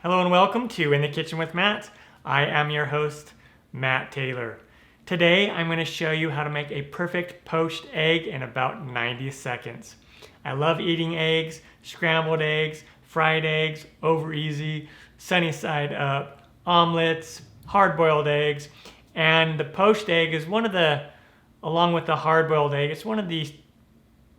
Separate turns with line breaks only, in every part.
Hello and welcome to In the Kitchen with Matt. I am your host, Matt Taylor. Today I'm going to show you how to make a perfect poached egg in about 90 seconds. I love eating eggs, scrambled eggs, fried eggs, over easy, sunny side up, omelets, hard-boiled eggs, and the poached egg is along with the hard-boiled egg, it's one of the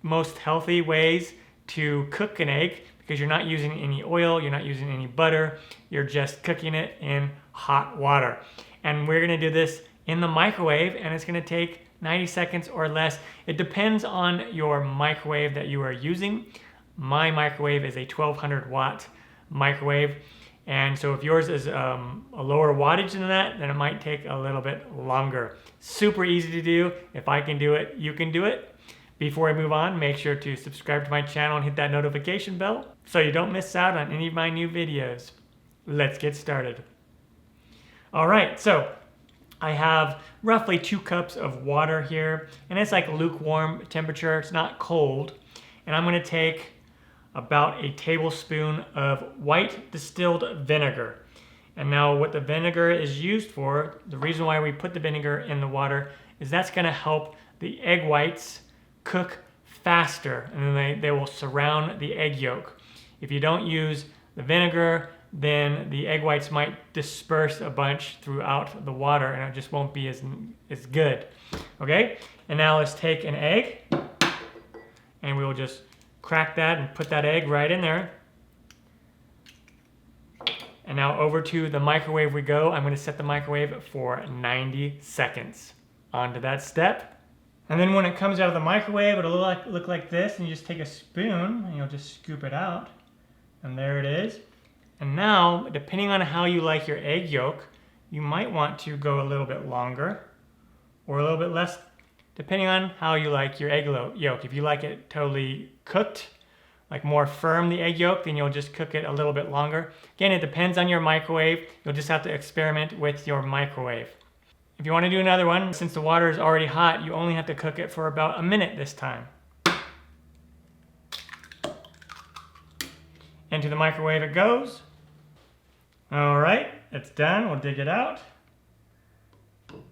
most healthy ways to cook an egg because you're not using any oil, you're not using any butter, you're just cooking it in hot water. And we're gonna do this in the microwave and it's gonna take 90 seconds or less. It depends on your microwave that you are using. My microwave is a 1200 watt microwave. And so if yours is a lower wattage than that, then it might take a little bit longer. Super easy to do. If I can do it, you can do it. Before I move on, make sure to subscribe to my channel and hit that notification bell so you don't miss out on any of my new videos. Let's get started. All right, so I have roughly 2 cups of water here, and it's like lukewarm temperature. It's not cold. And I'm gonna take about a tablespoon of white distilled vinegar. And now what the vinegar is used for, the reason why we put the vinegar in the water is that's gonna help the egg whites cook faster, and then they will surround the egg yolk. If you don't use the vinegar, then the egg whites might disperse a bunch throughout the water and it just won't be as good. Okay, and now let's take an egg and we will just crack that and put that egg right in there. And now over to the microwave we go. I'm going to set the microwave for 90 seconds. On to that step. And then when it comes out of the microwave, it'll look like this, and you just take a spoon and you'll just scoop it out. And there it is. And now, depending on how you like your egg yolk, you might want to go a little bit longer or a little bit less, depending on how you like your egg yolk. If you like it totally cooked, like more firm the egg yolk, then you'll just cook it a little bit longer. Again, it depends on your microwave. You'll just have to experiment with your microwave. If you want to do another one, since the water is already hot, you only have to cook it for about a minute this time. Into the microwave it goes. All right, it's done. We'll dig it out. Look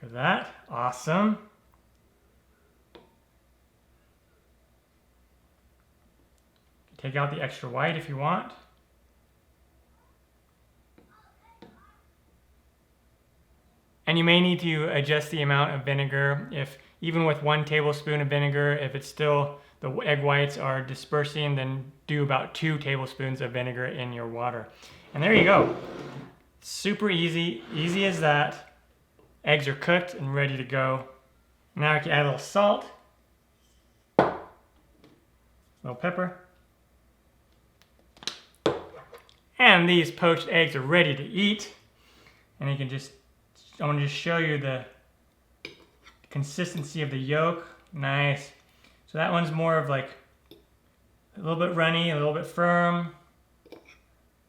at that, awesome. Take out the extra white if you want. And you may need to adjust the amount of vinegar. If even with 1 tablespoon of vinegar, if it's still the egg whites are dispersing, then do about 2 tablespoons of vinegar in your water. And there you go. Super easy, easy as that. Eggs are cooked and ready to go. Now I can add a little salt, a little pepper. And these poached eggs are ready to eat. And you can just I want to just show you the consistency of the yolk. Nice. So that one's more of like a little bit runny, a little bit firm.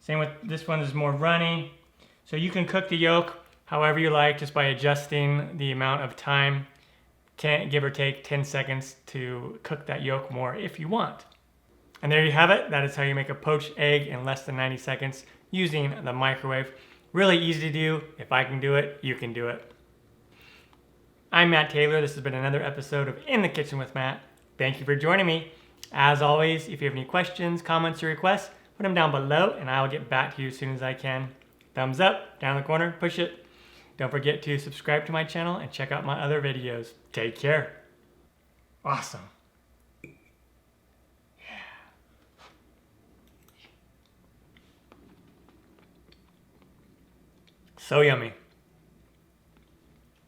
Same with this one is more runny. So you can cook the yolk however you like just by adjusting the amount of time. Give or take 10 seconds to cook that yolk more if you want. And there you have it. That is how you make a poached egg in less than 90 seconds using the microwave. Really easy to do. If I can do it, you can do it. I'm Matt Taylor. This has been another episode of In the Kitchen with Matt. Thank you for joining me. As always, if you have any questions, comments, or requests, put them down below and I will get back to you as soon as I can. Thumbs up, down in the corner, push it. Don't forget to subscribe to my channel and check out my other videos. Take care. Awesome. So yummy.